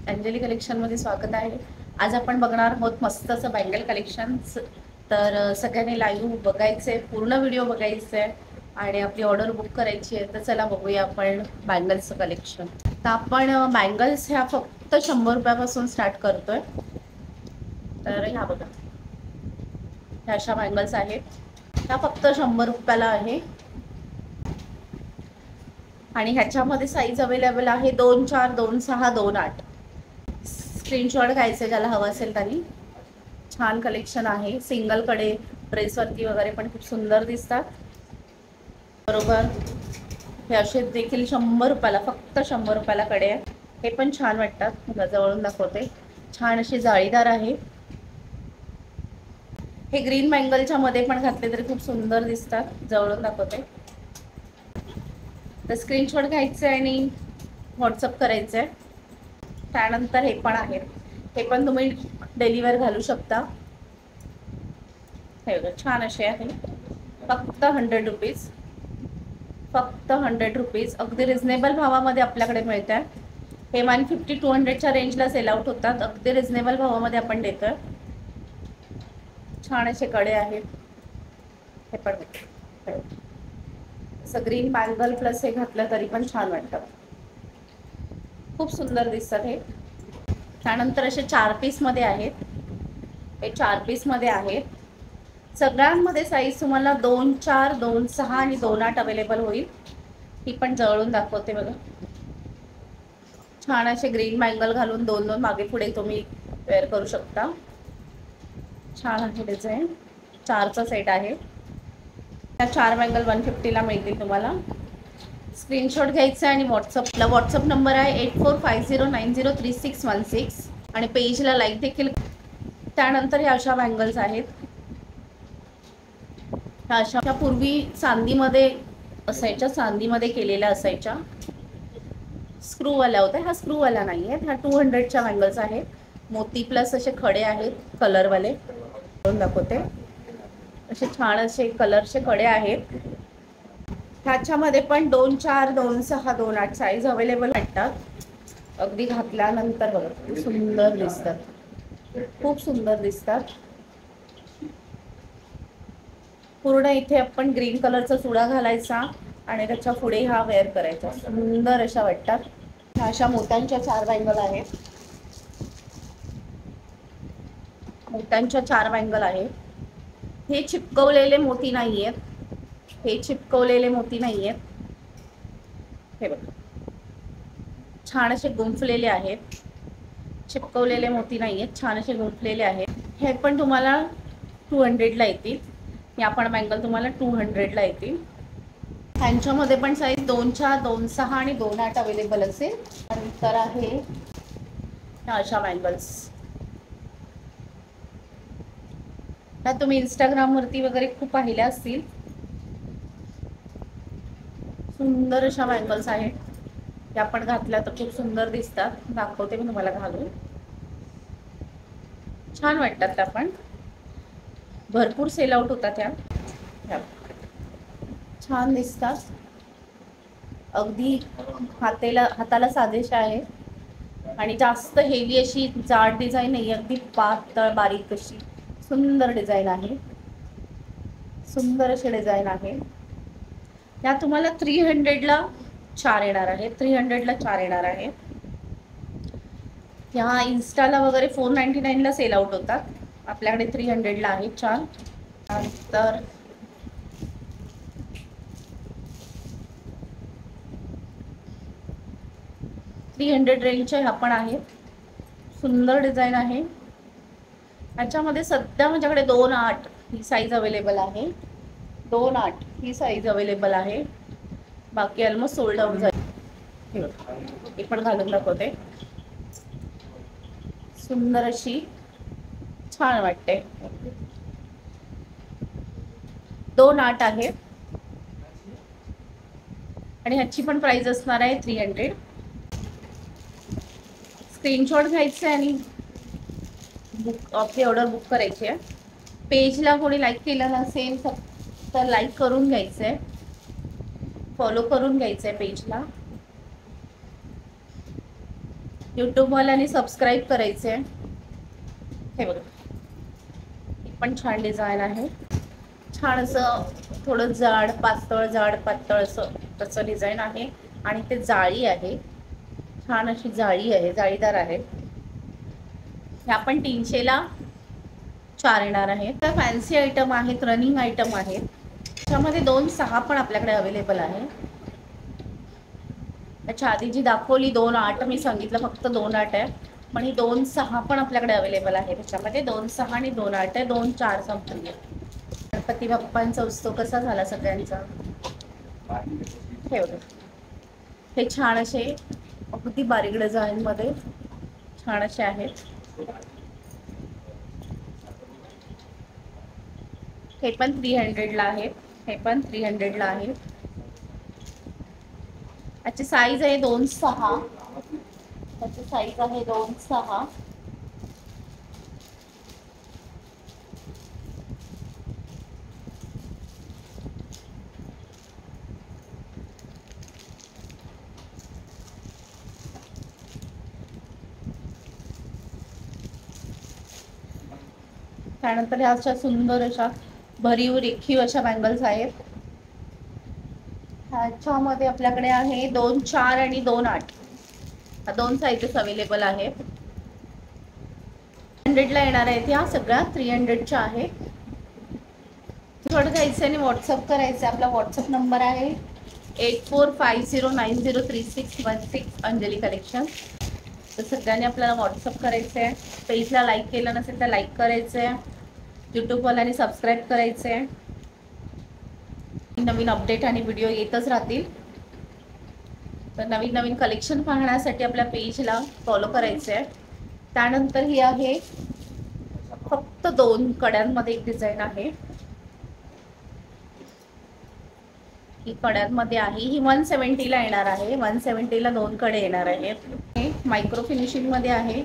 Anjali collection मध्ये स्वागत आहे। आज आपण बघणार आहोत मस्त असं बँगल कलेक्शन्स। तर सगळ्यांनी लाईव्ह बघायचे, पूर्ण व्हिडिओ बघायचे आणि आपली ऑर्डर बुक करायची आहे। तर चला बघूया आपण बँगल्सचं कलेक्शन। तर आपण बँगल्स ह्या फक्त 100 रुपयापासून स्टार्ट करतोय। तर ह्या बघा, ह्या अशा बँगल्स आहेत, ह्या फक्त 100 रुपयाला आहे आणि ह्याच्यामध्ये साईज अवेलेबल आहे 2, 4, 2, 6, 2, 8। स्क्रीनशॉट घ्यायचे ज्याला हवं असेल त्यांनी। छान कलेक्शन आहे, सिंगल कडे ड्रेसवरती वगैरे पण खूप सुंदर दिसतात। बरोबर, हे असे देखील 100 रुपयाला, फक्त 100 रुपयाला कडे आहे। हे पण छान वाटतात, मला जवळून दाखवते। छान असे जाळीदार आहे। हे ग्रीन बँगलच्या मध्ये पण घातले तरी खूप सुंदर दिसतात, जवळून दाखवते। तर स्क्रीनशॉट घ्यायचे आणि व्हॉट्सअप करायचे। त्यानंतर हे पण आहेत, हे पण तुम्ही डेलीवेअर घालू शकता। हे बघा, छान असे आहे, फक्त 100 रुपीज, फक्त 100 रुपीज। अगदी रिझनेबल भावामध्ये आपल्याकडे मिळतात। हे 150 200च्या रेंजला सेल आउट होतात, अगदी रिझनेबल भावामध्ये आपण देतोय। छान असे कडे आहेत, हे पण असं ग्रीन बँगल प्लस हे घातलं तरी पण छान वाटतं, खूप सुंदर दिसतात हे। त्यानंतर असे 4 पीस मध्ये आहेत, हे 4 पीस मध्ये आहेत। सगळ्यांमध्ये साईज तुम्हाला 2, 4, 2, 6 आणि 2, 8 अवेलेबल होईल। ही पण जवळून दाखवते बघा। छान असे ग्रीन बँगल घालून 2-2 मागे पुढे तुम्ही वेअर करू शकता। छान आहे डिझाईन, 4चा सेट आहे। त्या 4 बँगल 150 ला मिळतील तुम्हाला। स्क्रीनशॉट घ्यायचा आणि व्हॉट्सअप नंबर आहे 8450903616 आणि पेजला लाईक देखील। त्यानंतर ह्या अशा बँगल्स आहेत, ह्या अशा पूर्वी चांदीमध्ये असायच्या, चांदीमध्ये केलेल्या असायच्या, स्क्रूवाल्या होत्या। हा स्क्रूवाला नाही आहे, ह्या 200च्या बँगल्स आहेत। मोती प्लस असे खडे आहेत कलरवाले, दाखवते। असे छान असे कलरचे कडे आहेत। ह्याच्यामध्ये पण 2, 4, 2, 6, 2, 8 साईज अवेलेबल वाटतात। अगदी घातल्यानंतर बघा खूप सुंदर दिसतात, खूप सुंदर दिसतात। पूर्ण इथे आपण ग्रीन कलरचा चुडा घालायचा आणि त्याच्या पुढे हा वेअर करायचा, सुंदर अशा वाटतात। ह्या अशा मोत्यांच्या 4 बँगल आहेत, मोत्यांच्या 4 बँगल आहेत। हे चिपकवलेले मोती नाही आहेत, हे चिपकवलेले मोती नाही आहेत। हे बघा, छान असे गुंफलेले आहेत, चिपकवलेले मोती नाही आहेत, छान असे गुंफलेले आहेत। हे पण तुम्हाला 200 ला येतील, या पण बँगल तुम्हाला 200 ला येतील। ह्यांच्यामध्ये पण साईज 2, 4, 2, 6 आणि 2, 8 अवेलेबल असेल। नंतर आहे ह्या अशा बँगल्स, ह्या तुम्ही इंस्टाग्राम वरती वगैरे खूप पाहिल्या असतील। सुंदर अशा बँगल्स आहेत, त्या पण घातल्या तर खूप सुंदर दिसतात। दाखवते मी तुम्हाला घालून, छान वाटतात त्या पण, भरपूर सेल आउट होतात ह्या, छान दिसतात। अगदी हाताला साजेशा आहे आणि जास्त हेवी अशी जाड डिझाईन नाही, अगदी पातळ बारीक अशी सुंदर डिझाईन आहे, सुंदर अशी डिझाईन आहे। या तुम्हाला 300 ला 4 येणार आहे, 300 ला 4 येणार आहे। ह्या इन्स्टाला वगैरे 499 ला सेल आउट होतात, आपल्याकडे 300 ला आहे। छान। तर रेंजच्या ह्या पण आहेत, सुंदर डिझाईन आहे। ह्याच्यामध्ये सध्या माझ्याकडे 2, 8 ही साईज अवेलेबल आहे, 2, 8 ही साईज अवेलेबल आहे, बाकी ऑलमोस्ट सोल्ड आउट झाली। हे पण घालून दाखवते, सुंदर अशी, छान वाटते। 2, 8 आहे आणि ह्याची पण प्राइस असणार आहे 300। स्क्रीनशॉट घ्यायचे आणि आपली ऑर्डर बुक करायची आहे। पेजला कोणी लाईक केलं नसेल तर लाईक करून घ्यायचंय, फॉलो करून घ्यायचंय पेजला। यूट्यूबवाल्यांनी सबस्क्राईब करायचे आहे। हे बघा, ही पण छान डिझाईन आहे। छान असं थोडं जाड पातळ जाड पातळ असं तसं डिझाईन आहे आणि ते जाळी आहे, छान अशी जाळी आहे, जाळीदार आहे। ह्या पण 300ला 4 येणार आहे। तर फॅन्सी आयटम आहेत, रनिंग आयटम आहेत। त्याच्यामध्ये 2-6 पण आपल्याकडे अवेलेबल आहे। त्याच्या आधी जी दाखवली 2-8 मी सांगितलं फक्त 2-8 आहे, पण ही 2-6 पण आपल्याकडे अवेलेबल आहे। त्याच्यामध्ये 2-6 आणि 2-8 आहे, 2-4 संपली आहे। गणपती बाप्पांचा उत्सव कसा झाला सगळ्यांचा? हे बघा, हे छान असे अगदी बारीक डिझाईन मध्ये छान असे आहेत। हे पण 300ला आहे, हे पण 300ला आहे। याची साईज आहे 2-6, त्याची साईज आहे 2-6। त्यानंतर ह्या अशा सुंदर अशा भरीव रेखीव अशा बँगल्स आहेत। ह्याच्यामध्ये आपल्याकडे आहे 2-4 आणि 2-8, ह्या 2 साईजेस अवेलेबल आहेत। 300ला येणार आहेत ह्या सगळ्या, 300च्या आहे। थोडं घ्यायचं आणि व्हॉट्सअप करायचं। आपला व्हॉट्सअप नंबर आहे 8450903616 अंजली कलेक्शन। तर सगळ्यांनी आपल्याला व्हॉट्सअप करायचं आहे। पेजला लाईक केलं नसेल तर लाईक करायचं आहे, यूट्यूबवाल्यांनी सबस्क्राईब करायचं आहे। नवीन अपडेट आणि व्हिडिओ येतच राहतील। तर नवीन नवीन कलेक्शन पाहण्यासाठी आपल्या पेजला फॉलो करायचं आहे। त्यानंतर ही आहे फक्त 2 कड्यांमध्ये एक डिझाईन आहे, ही कड्यांमध्ये आहे। ही 170ला येणार आहे, 170ला 2 कडे येणार आहेत। हे मायक्रो फिनिशिंग मध्ये आहे,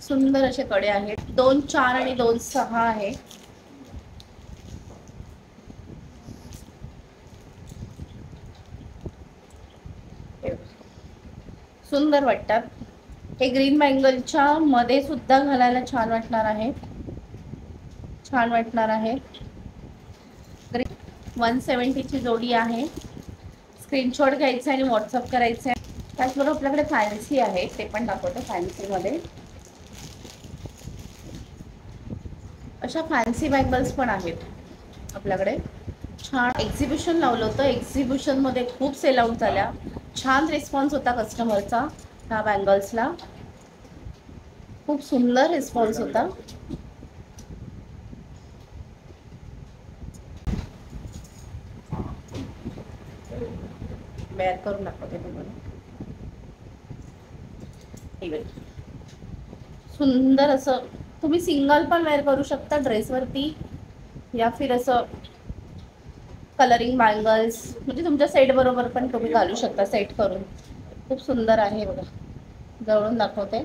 सुंदर असे कडे आहेत। 2-4 आणि 2-6 आहे। सुंदर वाटतात हे। ग्रीन बँगलच्या मध्ये सुद्धा घालायला छान वाटणार आहे, छान वाटणार आहे। 170ची जोडी आहे। स्क्रीनशॉट घ्यायचा आणि व्हॉट्सअप करायचं आहे। त्याचबरोबर आपल्याकडे फॅन्सी आहे, ते पण दाखवतो। फॅन्सीमध्ये अशा फॅन्सी बँगल्स पण आहेत आपल्याकडे। छान एक्झिबिशन लावलं होतं, एक्झिबिशनमध्ये खूप सेल आउट झाल्या, छान रिस्पॉन्स होता कस्टमरचा ह्या बँगल्सला, खूप सुंदर रिस्पॉन्स होता। वेअर करून दाखवते तुम्हाला। सुंदर असं तुम्ही सिंगल पण वेअर करू शकता ड्रेसवरती, या फिर असं कलरिंग बँगल्स म्हणजे तुमच्या सेट बरोबर पण तुम्ही घालू शकता सेट करून। खूप सुंदर आहे बघा, जवळून दाखवते।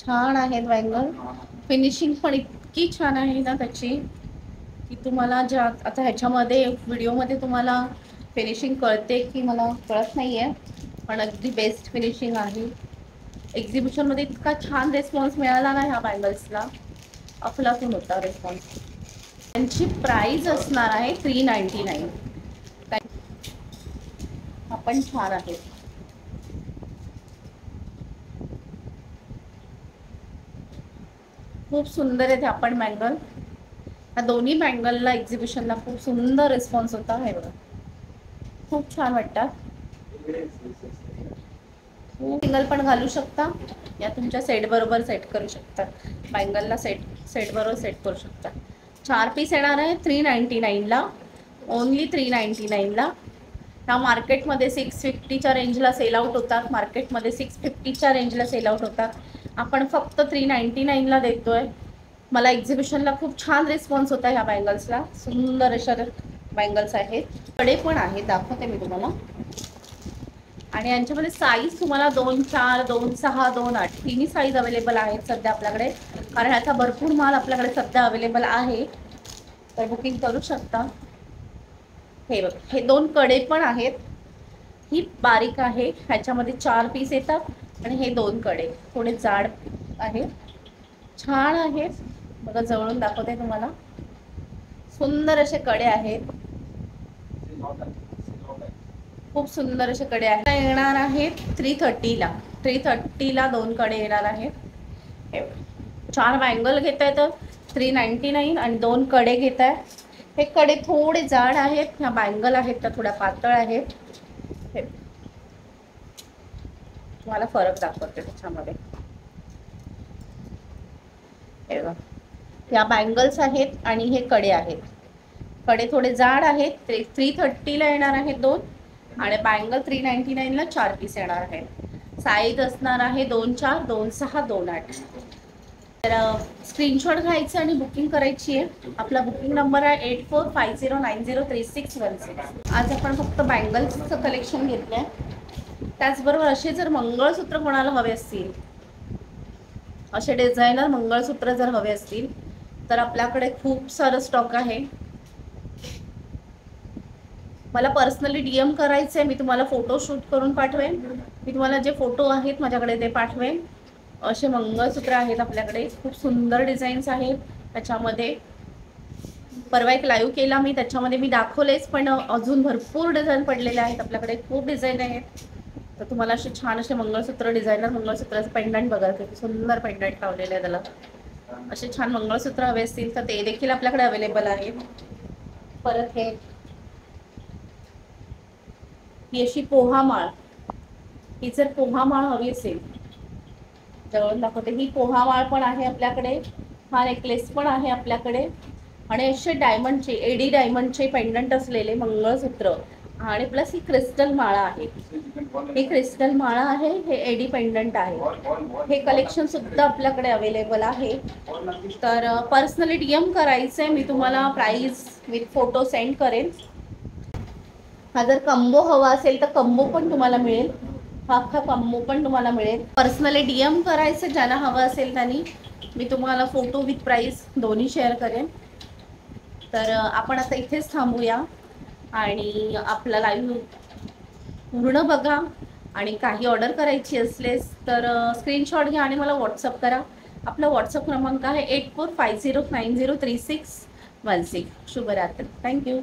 छान आहेत बँगल, फिनिशिंग पण इतकी छान आहे ना त्याची की तुम्हाला ज्या आता ह्याच्यामध्ये व्हिडिओमध्ये तुम्हाला फिनिशिंग कळते की मला कळत नाहीये, पण अगदी बेस्ट फिनिशिंग आहे। एक्झिबिशनमध्ये इतका छान रिस्पॉन्स मिळाला ना ह्या बँगल्सला, अफलातून होता रिस्पॉन्स। त्यांची प्राइस असणार आहे 399। हा पण छान आहे, खूप सुंदर आहेत ह्या पण बँगल। ह्या दोन्ही बँगलला एक्झिबिशनला खूप सुंदर रिस्पॉन्स होता। हे बघा, खूप छान वाटतात। सिंगल पण घालू शकता, या तुमच्या सेट बरोबर सेट करू शकता, बँगलला सेट बरोबर सेट करू शकता। 4 पीस येणार आहे 399ला, ओनली 399ला। ह्या मार्केटमध्ये 650च्या रेंजला सेल आउट होतात, मार्केटमध्ये 650च्या रेंजला सेल आउट होतात, आपण फक्त 399ला देतोय। मला एक्झिबिशनला खूप छान रिस्पॉन्स होता ह्या बँगल्सला, सुंदर अशा बँगल्स आहेत। कडे पण आहेत, दाखवते मी तुम्हाला। आणि यांच्यामध्ये साईज तुम्हाला 2-4, 2-6, 2-8 तिन्ही साईज अवेलेबल आहेत सध्या आपल्याकडे, कारण ह्याचा भरपूर माल आपल्याकडे सध्या अवेलेबल आहे, तर बुकिंग करू शकता। हे बघ, हे 2 कडे पण आहेत. ही बारीक आहे, ह्याच्यामध्ये 4 पीस येतात आणि हे 2 कडे थोडे जाड आहे, छान आहे बघा. जवळून दाखवते तुम्हाला, सुंदर असे कडे आहेत, खूप सुंदर असे कडे आहेत. येणार आहेत 330ला. 330ला 2 कडे येणार आहेत. 4 बँगल घेत आहे तर 399 आणि 2 कडे घेत आहे. हे कडे थोडे जाड आहेत, ह्या बँगल आहेत त्या थोड्या पातळ आहेत. हे तुम्हाला फरक दाखवते त्याच्यामध्ये. हे बघा, ह्या बँगल्स आहेत आणि हे कडे आहेत. कडे थोडे जाड आहेत, 330ला येणार आहेत 2 आणि बँगल 399ला 4 पीस येणार आहे. साईज असणार आहे 24, 26, 28. तर स्क्रीनशॉट घ्यायचं आणि बुकिंग करायची आहे. आपला बुकिंग नंबर आहे 8450903616. आज आपण फक्त बँगल्सचं कलेक्शन घेतलं आहे. त्याचबरोबर असे जर मंगळसूत्र कोणाला हवे असतील, असे डिझायनर मंगळसूत्र जर हवे असतील तर आपल्याकडे खूप सारं स्टॉक आहे. मला पर्सनली DM करायचं आहे, मी तुम्हाला फोटो शूट करून पाठवेन. मी तुम्हाला जे फोटो आहेत माझ्याकडे ते पाठवेन. असे मंगळसूत्र आहेत आपल्याकडे, खूप सुंदर डिझाईन्स आहेत त्याच्यामध्ये. परवा एक लाईव्ह केला मी, त्याच्यामध्ये मी दाखवलेच, पण अजून भरपूर डिझाईन पडलेले आहेत आपल्याकडे, खूप डिझाईन आहेत. तर तुम्हाला असे छान असे मंगळसूत्र, डिझायनर मंगळसूत्राचं पेंडंट बघा, किती सुंदर पेंडंट लावलेलं आहे त्याला. असे छान मंगळसूत्र हवे असतील तर ते देखील आपल्याकडे अवेलेबल आहेत. परत ही अशी पोहा माळ, ही जर पोहा माळ हवी असेल, जवळून दाखवते, ही पोहा माळ पण आहे आपल्याकडे. हा नेकलेस पण आहे आपल्याकडे आणि असे डायमंडचे, एडी डायमंडचे पेंडंट असलेले मंगळसूत्र आणि प्लस ही क्रिस्टल माळा आहे. ही क्रिस्टल माळा आहे, हे एडी पेंडंट आहे. हे कलेक्शन सुद्धा आपल्याकडे अवेलेबल आहे. तर पर्सनली DM करायचं आहे, मी तुम्हाला प्राइस विथ फोटो सेंड करेन. हा जर कंबो हवा असेल तर कंबो पण तुम्हाला मिळेल, हा अख्खा कंबो पण तुम्हाला मिळेल. पर्सनली DM करायचं ज्यांना हवं असेल त्यांनी, मी तुम्हाला फोटो विथ प्राइस दोन्ही शेअर करेन. तर आपण आता इथेच थांबूया आणि आपला लाईव्ह पूर्ण बघा आणि काही ऑर्डर करायची असलेस तर स्क्रीनशॉट घ्या आणि मला व्हॉट्सअप करा. आपला व्हॉट्सअप क्रमांक आहे 8450903616. शुभरात्री. थँक्यू.